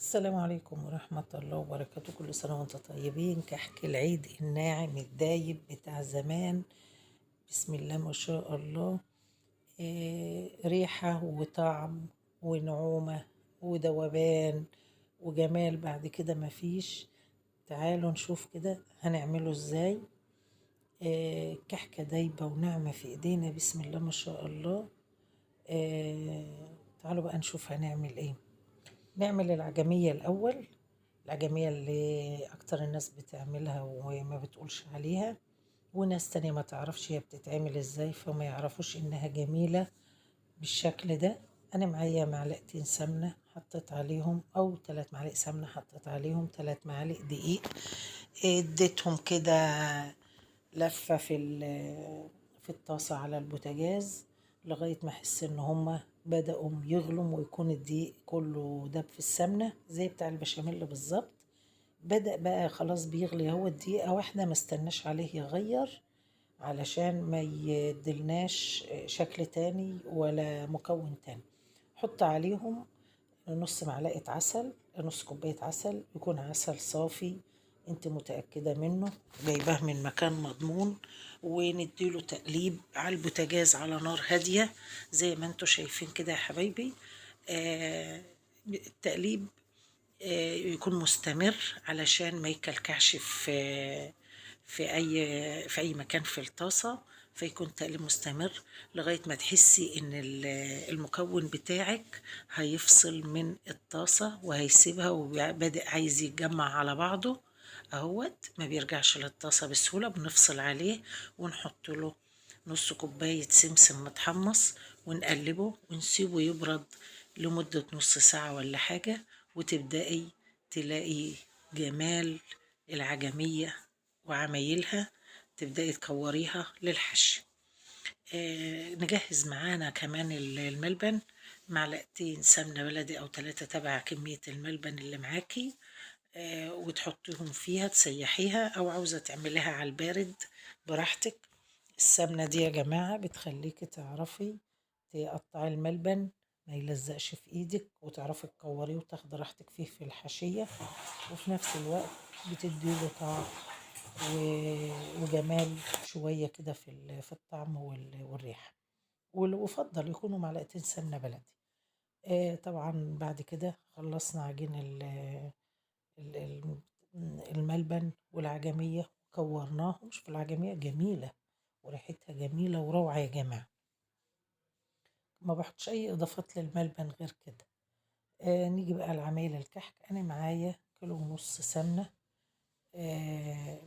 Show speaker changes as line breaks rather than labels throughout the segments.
السلام عليكم ورحمة الله وبركاته. كل سنة وانتم طيبين. كحك العيد الناعم الدايب بتاع زمان. بسم الله ما شاء الله. ريحة وطعم ونعومة وذوبان وجمال. بعد كده مفيش. تعالوا نشوف كده هنعمله ازاي. كحكة دايبة وناعمة في ايدينا. بسم الله ما شاء الله. تعالوا بقى نشوف هنعمل ايه. نعمل العجمية الأول. العجمية اللي أكتر الناس بتعملها وما بتقولش عليها، وناس تانية ما تعرفش هي بتتعمل ازاي، فما يعرفوش إنها جميلة بالشكل ده. أنا معايا معلقتين سمنة حطيت عليهم، أو 3 معالق سمنة حطيت عليهم 3 معالق دقيق. اديتهم كده لفة في الطاسة على البوتاجاز لغاية ما أحس إن هما بدأوا يغلوا، ويكون الدقيق كله داب في السمنة زي بتاع البشاميل بالظبط. بدأ بقى خلاص بيغلي، هو دقيقة واحدة ما استناش عليه يغير، علشان ما يدلناش شكل تاني ولا مكون تاني. حط عليهم نص معلقة عسل، نص كوباية عسل، يكون عسل صافي انت متأكدة منه، جايباه من مكان مضمون. ونديله تقليب على البوتاجاز على نار هادية زي ما انتوا شايفين كده يا حبايبي. التقليب يكون مستمر علشان ما يكلكعش في اي مكان في الطاسه. فيكون تقليب مستمر لغايه ما تحسي ان المكون بتاعك هيفصل من الطاسه وهيسيبها وبادئ عايز يتجمع على بعضه. اهوت ما بيرجعش للطاسه بسهوله، بنفصل عليه ونحط له نص كوبايه سمسم متحمص ونقلبه ونسيبه يبرد لمدة نص ساعة ولا حاجة، وتبدأي تلاقي جمال العجمية وعمايلها. تبدأي تكوريها للحشي. نجهز معانا كمان الملبن، معلقتين سمنة بلدي أو 3 تبع كمية الملبن اللي معاكي. وتحطيهم فيها تسيحيها، أو عاوزة تعمليها على البارد براحتك. السمنة دي يا جماعة بتخليكي تعرفي تقطعي الملبن ما يلزقش في ايدك، وتعرفي تكوريه وتاخدي راحتك فيه في الحشية، وفي نفس الوقت بتديله طعم وجمال شوية كده في الطعم والريحة. ويفضل يكونوا معلقتين سمنة بلدي. طبعا بعد كده خلصنا عجين ال- ال- الملبن والعجمية وكورناهم. شوف العجمية جميلة وريحتها جميلة وروعة يا جماعة. ما بحطش أي إضافات للملبن غير كده. نيجي بقى لعمايل الكحك. أنا معايا كيلو ونص سمنة.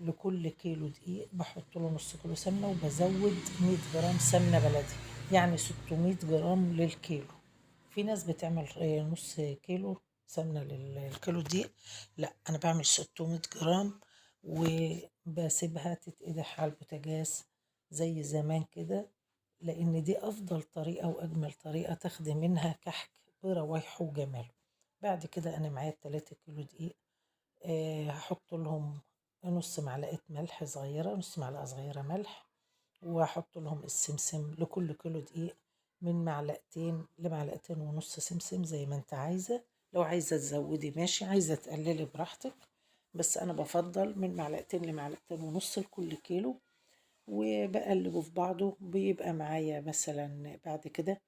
لكل كيلو دقيق بحط له نص كيلو سمنة، وبزود 100 جرام سمنة بلدي، يعني 600 جرام للكيلو. في ناس بتعمل نص كيلو سمنة للكيلو دقيق، لا أنا بعمل 600 جرام، وبسيبها تتقدح على البوتاجاز زي زمان كده، لأن دي أفضل طريقة وأجمل طريقة تاخدي منها كحك بروايحه وجماله. بعد كده أنا معايا 3 كيلو دقيق. هحط لهم نص معلقة ملح صغيرة، نص معلقة صغيرة ملح، وأحط لهم السمسم لكل كيلو دقيق من معلقتين لمعلقتين ونص سمسم زي ما انت عايزة. لو عايزة تزودي ماشي، عايزة تقللي براحتك، بس أنا بفضل من معلقتين لمعلقتين ونص لكل كيلو. وبقلبه في بعضه بيبقى معايا مثلا بعد كده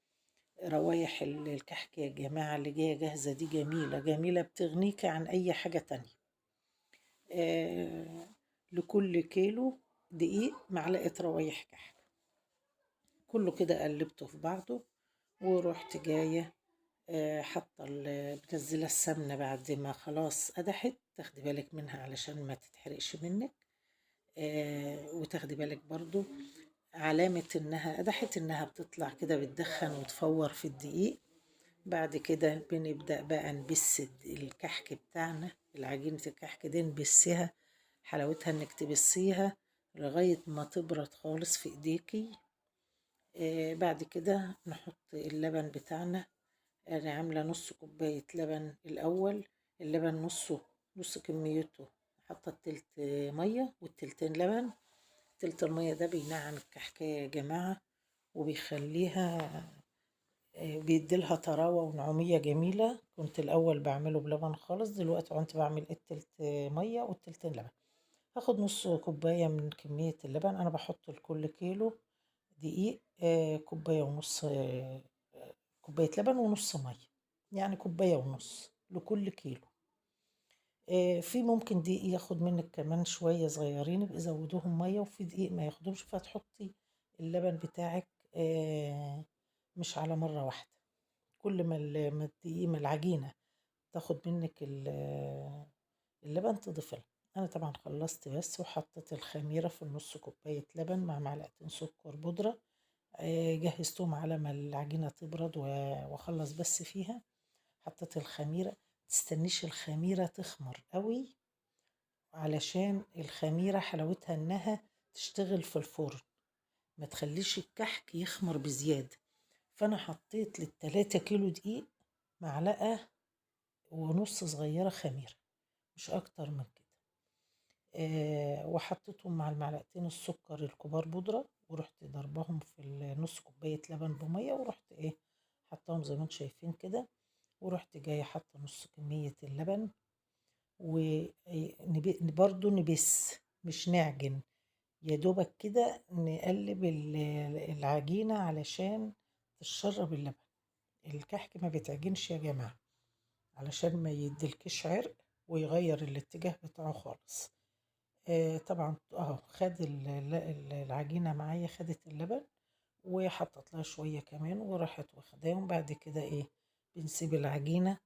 روايح الكحك يا جماعة اللي جاية جاهزة دي جميلة جميلة، بتغنيك عن أي حاجة تانية. آه لكل كيلو دقيق معلقة روايح كحك. كله كده قلبته في بعضه، ورحت جاية حاطة منزلة السمنة بعد ما خلاص قدحت. تاخدي بالك منها علشان ما تتحرقش منك. وتاخدي بالك برضو علامة انها قدحت انها بتطلع كده بتدخن وتفور في الدقيق. بعد كده بنبدأ بقى نبس الكحك بتاعنا، العجينة الكحك دي نبسها. حلاوتها انك تبسيها لغاية ما تبرد خالص في ايديكي. بعد كده نحط اللبن بتاعنا. انا عاملة نص كوباية لبن الاول. اللبن نص كميته، حاطة التلت مية والتلتين لبن. تلت المية ده بينعم الكحكاية يا جماعة، وبيخليها بيديلها طراوة ونعومية جميلة. كنت الأول بعمله بلبن خالص، دلوقتي كنت بعمل التلت مية والتلتين لبن. هاخد نص كوباية من كمية اللبن. أنا بحط لكل كيلو دقيق كوباية ونص، كوباية لبن ونص مية، يعني كوباية ونص لكل كيلو. في ممكن دقيق ياخد منك كمان شوية صغيرين يبقى زودوهم مية، وفي دقيق ما ياخدهمش، فتحطي اللبن بتاعك مش على مرة واحدة. كل ما الدقيق ما العجينة تاخد منك اللبن تضيفي لها. أنا طبعا خلصت بس، وحطيت الخميرة في النص كوباية لبن مع معلقتين سكر بودرة. جهزتهم على ما العجينة تبرد واخلص بس فيها. حطيت الخميرة، تستنيش الخميرة تخمر قوي، علشان الخميرة حلاوتها انها تشتغل في الفرن، ما تخليش الكحك يخمر بزيادة. فانا حطيت لل3 كيلو دقيق معلقة ونص صغيرة خميرة، مش اكتر من كده. وحطيتهم مع المعلقتين السكر الكبار بودرة، ورحت ضربهم في نص كوباية لبن بمية، ورحت حطاهم زي ما انتم شايفين كده. ورحت جاية حاطة نص كمية اللبن، وبرضو نبس مش نعجن، يا دوبك كده نقلب العجينة علشان تشرب اللبن. الكحك ما بيتعجنش يا جماعة، علشان ما يدلكش عرق ويغير الاتجاه بتاعه خالص. طبعا خد العجينة معايا، خدت اللبن وحطت لها شوية كمان وراحت واخداهم. بعد كده بنسيب العجينة،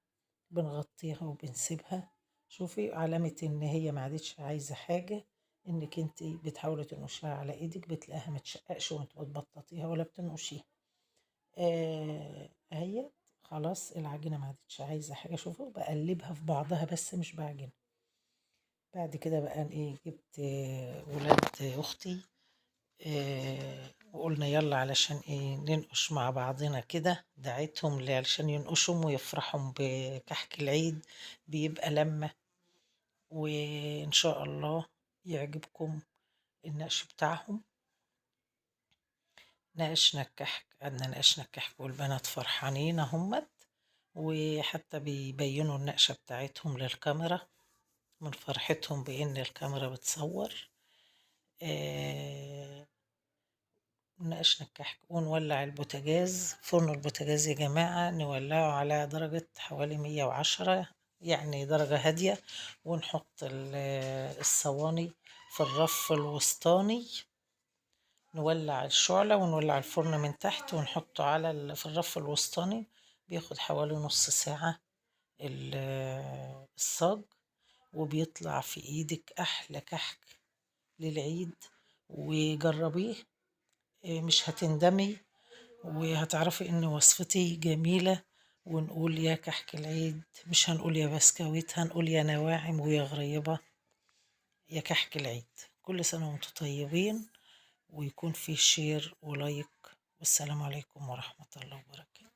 بنغطيها وبنسيبها. شوفي علامة ان هي ما عادتش عايزة حاجة، انك انت بتحاولي تنقشيها على ايدك، بتلاقيها ما تشققش وانت بتبططيها ولا بتنقشيها. اهي خلاص العجينة ما عادتش عايزة حاجة. شوفوا بقلبها في بعضها بس مش بعجنها. بعد كده بقى جبت ولاد اختي، وقلنا يلا علشان ننقش مع بعضنا كده. دعيتهم لي علشان ينقشوا ويفرحوا بكحك العيد، بيبقى لمة. وإن شاء الله يعجبكم النقش بتاعهم. ناقشنا الكحك، قعدنا ناقشنا الكحك والبنات فرحانين اهمت، وحتى بيبينوا النقشة بتاعتهم للكاميرا من فرحتهم بإن الكاميرا بتصور. ناقشنا الكحك ونولع البوتاجاز. فرن البوتاجاز يا جماعة نولعه على درجة حوالي 110، يعني درجة هادية. ونحط الصواني في الرف الوسطاني، نولع الشعلة ونولع الفرن من تحت ونحطه في الرف الوسطاني. بياخد حوالي نص ساعة الصاج، وبيطلع في ايدك احلى كحك للعيد. وجربيه مش هتندمي، وهتعرفي ان وصفتي جميلة. ونقول يا كحك العيد، مش هنقول يا بسكويت، هنقول يا نواعم ويا غريبة يا كحك العيد. كل سنة وانتم طيبين، ويكون في شير ولايك. والسلام عليكم ورحمة الله وبركاته.